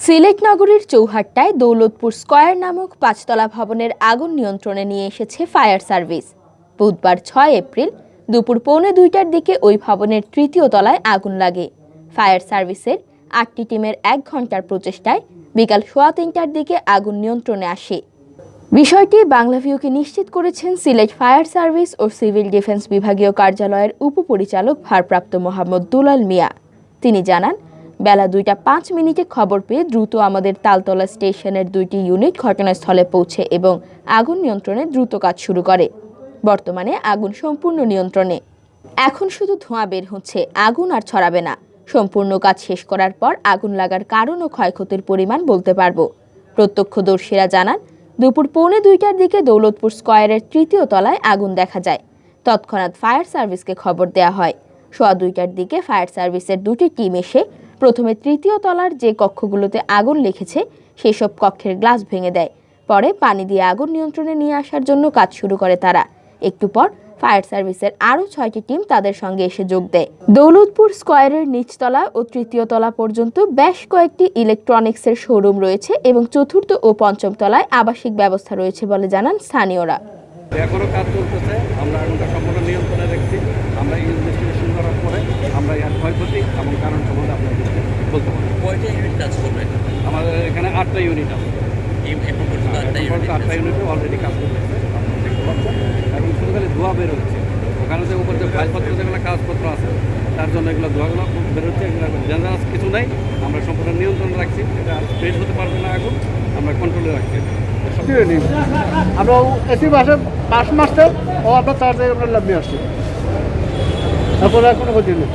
সিলেট নগরীর চৌহাট্টায় দৌলতপুর স্কয়ার নামক ৫তলা ভবনের আগুন নিয়ন্ত্রণে নিয়ে এসেছে ফায়ার সার্ভিস। বুধবার ৬ এপ্রিল দুপুর ১:৩০টার দিকে ওই ভবনের ৩য় তলায় আগুন লাগে। ফায়ার সার্ভিসের ৮টি টিমের ১ ঘন্টার প্রচেষ্টায় বিকাল ৩:৩০টার দিকে আগুন নিয়ন্ত্রণে আসে। বিষয়টি বাংলাভিউকে নিশ্চিত করেছেন সিলেট ফায়ার সার্ভিস ও সিভিল ডিফেন্স বিভাগীয় কার্যালয়ের উপপরিচালক ভারপ্রাপ্ত মোহাম্মদ দুলাল মিয়া। তিনি জানান, বেলা ২টা ৫ মিনিটে খবর পেয়ে দ্রুত আমাদের তালতলা স্টেশনের ২টি ইউনিট ঘটনাস্থলে পৌঁছে এবং আগুন নিয়ন্ত্রণে দ্রুত কাজ শুরু করে। বর্তমানে আগুন সম্পূর্ণ নিয়ন্ত্রণে। এখন শুধু ধোঁয়া বের হচ্ছে, আগুন আর ছড়াবে না। সম্পূর্ণ কাজ শেষ করার পর আগুন লাগার কারণ ও ক্ষয়ক্ষতির পরিমাণ বলতে পারব। প্রত্যক্ষদর্শীরা জানান, দুপুর ১:৩০টার দিকে দৌলতপুর স্কয়ারের ৩য় তলায় আগুন দেখা যায়। তৎক্ষণাৎ ফায়ার সার্ভিসকে খবর দেওয়া হয়। ২:৩০টার দিকে ফায়ার সার্ভিসের ২টি টিম এসে প্রথমে ৩য় তলার যে কক্ষগুলোতে আগুন লেগেছে সেসব কক্ষের গ্লাস ভেঙে দেয়। পরে পানি দিয়ে আগুন নিয়ন্ত্রণে নিয়ে আসার জন্য কাজ শুরু করে তারা। একটু পর ফায়ার সার্ভিসের আরও ৬টি টিম তাদের সঙ্গে এসে যোগ দেয়। দৌলতপুর স্কয়ারের নিচতলা ও ৩য় তলা পর্যন্ত বেশ কয়েকটি ইলেকট্রনিক্সের শোরুম রয়েছে এবং ৪র্থ ও ৫ম তলায় আবাসিক ব্যবস্থা রয়েছে বলে জানান স্থানীয়রা। এখনো কাজ চলতেছে, আমরা আগুনটা সম্পূর্ণ নিয়ন্ত্রণে রাখছি। আমরা ইনভেস্টিগেশন করার পরে আমরা এর ক্ষয়ক্ষতি এবং কারণ সম্বন্ধে আপনাদের বলতে পারবো। কয়টা ইউনিট কাজ করবে? আমাদের এখানে 8টা ইউনিট আছে। এখন পর্যন্ত 8টা ইউনিটে অলরেডি কাজ করতেছে এবং শুধু খালি ধোঁয়া বের হচ্ছে। ওখানে যে উপর যে ফাইলপত্র যেগুলো কাগজপত্র আছে তার জন্য এগুলো ধোঁয়াগুলো বের হচ্ছে। এগুলো ডেঞ্জারাস কিছু নাই, আমরা সম্পূর্ণ নিয়ন্ত্রণে রাখছি। এটা আর স্প্রেড হতে পারবে না, আগুন আমরা কন্ট্রোলে রাখছি। আমরা এসি বাসে পাশ মাসতে ও আপনার তাড়াতাড়ি আমরা লাভ নিয়ে আসছি, তারপরে আর কোনো ক্ষতি নেই।